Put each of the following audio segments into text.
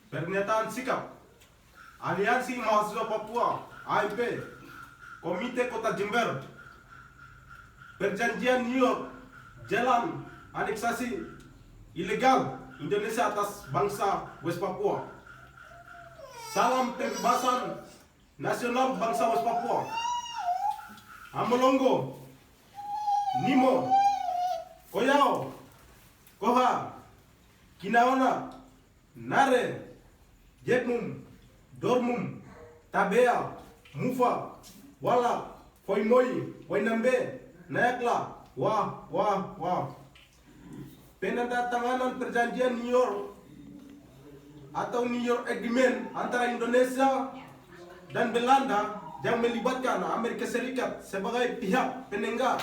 Pernyataan sikap Aliansi Mahasiswa Papua (AMP), Komite Kota Jember, Perjanjian New York, Jalan Aneksasi Ilegal Indonesia atas bangsa West Papua. Salam pembebasan nasional bangsa West Papua. Amolongo, Nimo, Koyao, Koha, Kinaona, Nare, Jetmum, Dormum, Tabea, Mufa, Wala, Foimoi, Wainambe, Nayakla, Wah. Penandatanganan perjanjian New York atau New York Agreement antara Indonesia dan Belanda yang melibatkan Amerika Serikat sebagai pihak penenggak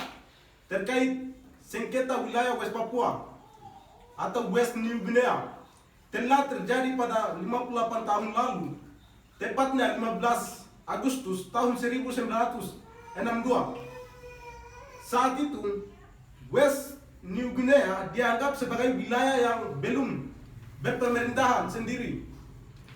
terkait sengketa wilayah West Papua atau West New Guinea telah terjadi pada 58 tahun lalu, tepatnya 15 Agustus tahun 1962. Saat itu, West New Guinea dianggap sebagai wilayah yang belum berpemerintahan sendiri,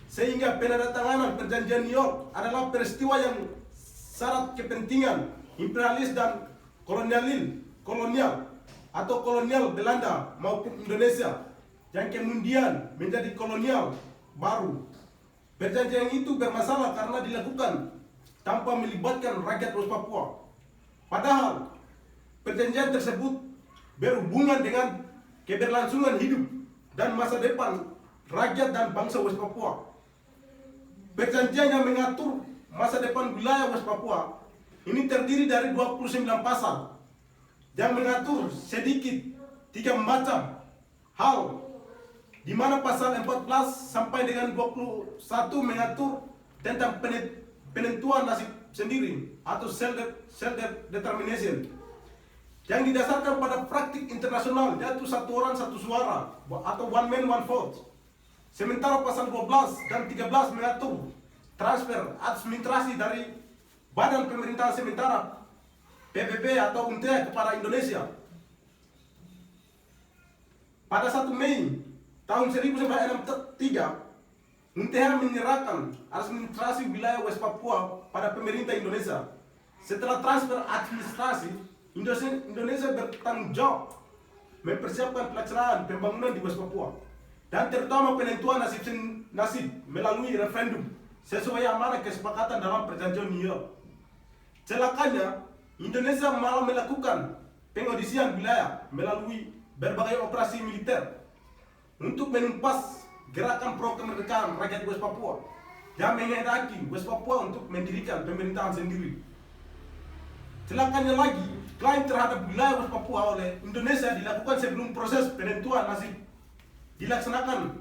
sehingga penandatanganan perjanjian New York adalah peristiwa yang syarat kepentingan imperialis dan kolonial atau kolonial Belanda maupun Indonesia yang kemudian menjadi kolonial baru. Perjanjian itu bermasalah karena dilakukan tanpa melibatkan rakyat West Papua. Padahal perjanjian tersebut berhubungan dengan keberlangsungan hidup dan masa depan rakyat dan bangsa West Papua. Perjanjian yang mengatur masa depan wilayah West Papua ini terdiri dari 29 pasal yang mengatur sedikit 3 macam hal, di mana pasal 14 sampai dengan 21 mengatur tentang penentuan nasib sendiri atau self-determination yang didasarkan pada praktik internasional, yaitu satu orang satu suara atau one man one vote. Sementara pasal 12 dan 13 mengatur transfer administrasi dari Badan Pemerintahan Sementara PBB atau UNTE kepada Indonesia. Pada 1 Mei tahun 1963, UNTE menyerahkan administrasi wilayah West Papua pada pemerintah Indonesia. Setelah transfer administrasi, Indonesia bertanggung jawab mempersiapkan pelaksanaan pembangunan di West Papua dan terutama penentuan nasib melalui referendum sesuai amanah kesepakatan dalam perjanjian New York. Celakanya, Indonesia malah melakukan pengaudisian wilayah melalui berbagai operasi militer untuk menumpas gerakan pro kemerdekaan rakyat West Papua dan menghendaki West Papua untuk mendirikan pemerintahan sendiri. Celakanya lagi, klaim terhadap wilayah West Papua oleh Indonesia dilakukan sebelum proses penentuan nasib dilaksanakan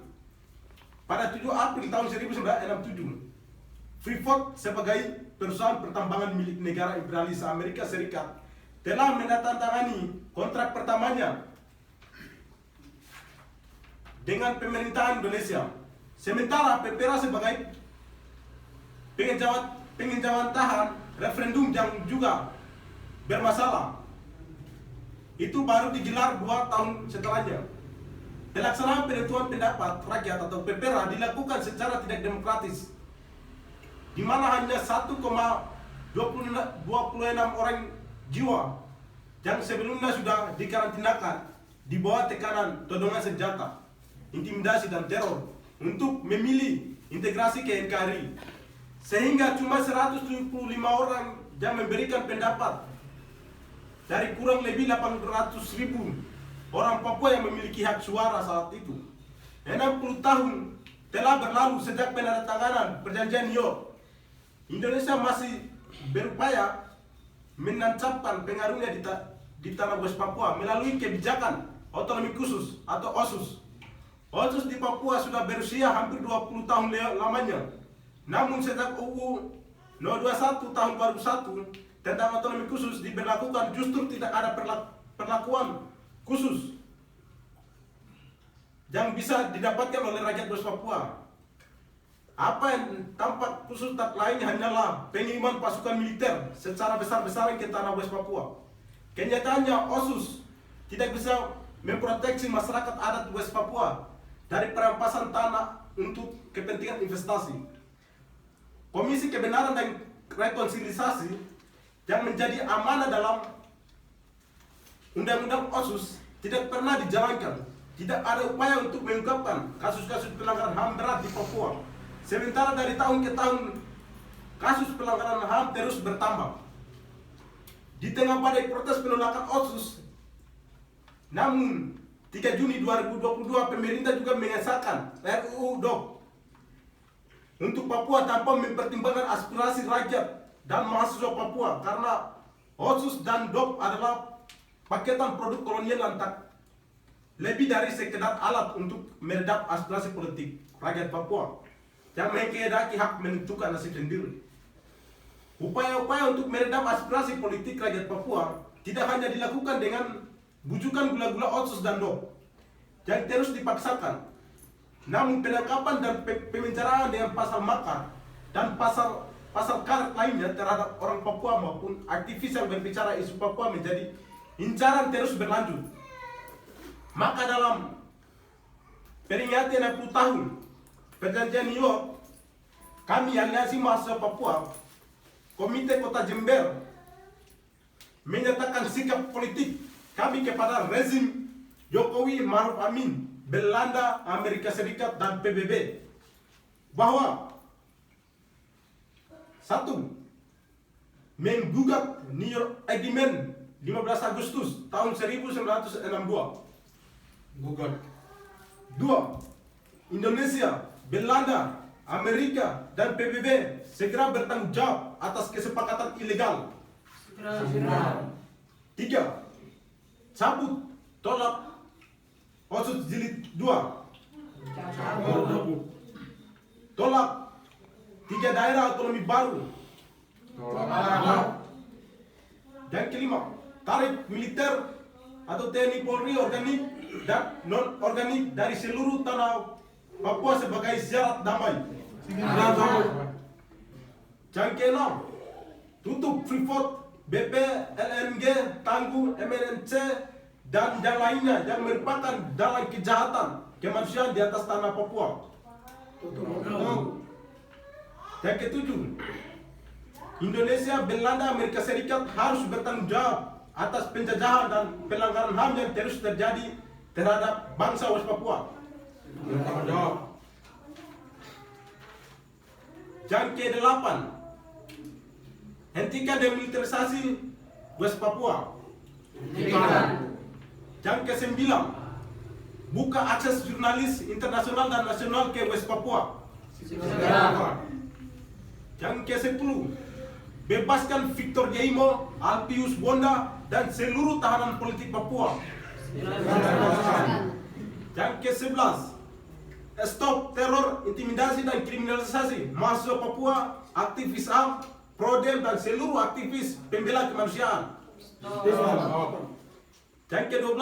pada 7 April tahun 1967. Freeport sebagai perusahaan pertambangan milik negara imperialis Amerika Serikat telah menandatangani kontrak pertamanya dengan pemerintahan Indonesia. Sementara PPRA sebagai pengejawantahan referendum yang juga bermasalah itu baru digelar 2 tahun setelahnya. Pelaksanaan penentuan pendapat rakyat atau PPRA dilakukan secara tidak demokratis, di mana hanya 1,26 orang jiwa yang sebelumnya sudah dikarantinakan di bawah tekanan todongan senjata, intimidasi dan teror untuk memilih integrasi ke NKRI, sehingga cuma 175 orang yang memberikan pendapat dari kurang lebih 800.000 orang Papua yang memiliki hak suara saat itu. 60 tahun telah berlalu sejak penandatanganan perjanjian New York. Indonesia masih berupaya menancapkan pengaruhnya di tanah West Papua melalui kebijakan otonomi khusus atau OSUS. OSUS di Papua sudah berusia hampir 20 tahun lamanya. Namun sejak UU No 21 tahun 2001 tentang otonomi khusus diberlakukan, justru tidak ada perlakuan khusus yang bisa didapatkan oleh rakyat West Papua. Apa yang tampak khusus tak lain hanyalah pengiriman pasukan militer secara besar-besaran ke tanah West Papua. Kenyataannya OSUS tidak bisa memproteksi masyarakat adat West Papua dari perampasan tanah untuk kepentingan investasi. Komisi Kebenaran dan Rekonsiliasi yang menjadi amanah dalam Undang-Undang OSUS tidak pernah dijalankan. Tidak ada upaya untuk mengungkapkan kasus-kasus pelanggaran HAM berat di Papua. Sementara dari tahun ke tahun kasus pelanggaran HAM terus bertambah. Di tengah badai protes penolakan OSUS, namun 3 Juni 2022 pemerintah juga mengesahkan RUU DOP untuk Papua tanpa mempertimbangkan aspirasi rakyat dan mahasiswa Papua, karena OSUS dan DOP adalah paketan produk kolonial yang tak lebih dari sekedar alat untuk meredam aspirasi politik rakyat Papua yang menghendaki hak menentukan nasib sendiri. Upaya-upaya untuk meredam aspirasi politik rakyat Papua tidak hanya dilakukan dengan bujukan gula-gula OSUS dan DOP yang terus dipaksakan, namun penangkapan dan pemenjaraan dengan pasal makar dan pasal karet lainnya terhadap orang Papua maupun aktivis yang berbicara isu Papua menjadi incaran terus berlanjut. Maka dalam peringatan 60 tahun Perjanjian New York, kami Aliansi Mahasiswa Papua, Komite Kota Jember, menyatakan sikap politik kami kepada rezim Jokowi Maruf Amin, Belanda, Amerika Serikat, dan PBB bahwa 1. Menggugat New York Agreement 15 Agustus tahun 1962. Gugat. 2. Indonesia, Belanda, Amerika, dan PBB segera bertanggung jawab atas kesepakatan ilegal. 3. Cabut tolak OSUS jilid 2. Tolak 3 daerah otonomi baru. Dan kelima, tarik militer atau TNI Polri organik dan non-organik dari seluruh tanah Papua sebagai syarat damai. Yang keenam, tutup Freeport, BP, LNG, Tangguh, MNC, dan yang lainnya yang merupakan dalam kejahatan kemanusiaan di atas tanah Papua. Yang ketujuh, Indonesia, Belanda, Amerika Serikat harus bertanggung jawab atas penjajahan dan pelanggaran HAM yang terus terjadi terhadap bangsa West Papua. Yang ke-8, hentikan demilitarisasi West Papua. Yang ke-9, buka akses jurnalis internasional dan nasional ke West Papua. Yang ke-10, bebaskan Victor Jaimo, Alpius Bonda, dan seluruh tahanan politik Papua. Yang ke-11, stop teror, intimidasi, dan kriminalisasi mahasiswa Papua, aktivis HAM, Prodem, dan seluruh aktivis pembela kemanusiaan. Yang ke-12,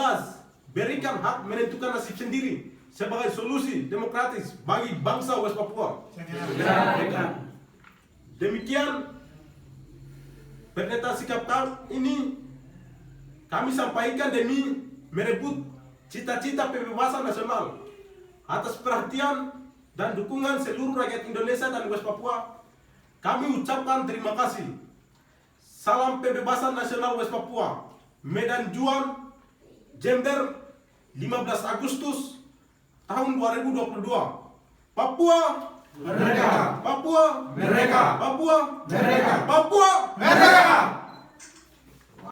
berikan hak menentukan nasib sendiri sebagai solusi demokratis bagi bangsa West Papua. Demikian pernyataan sikap ini kami sampaikan demi merebut cita-cita pembebasan nasional. Atas perhatian dan dukungan seluruh rakyat Indonesia dan West Papua, kami ucapkan terima kasih. Salam pembebasan nasional West Papua, Medan Juang, Jember, 15 Agustus tahun 2022. Papua Merdeka! Papua Merdeka! Papua Merdeka! Papua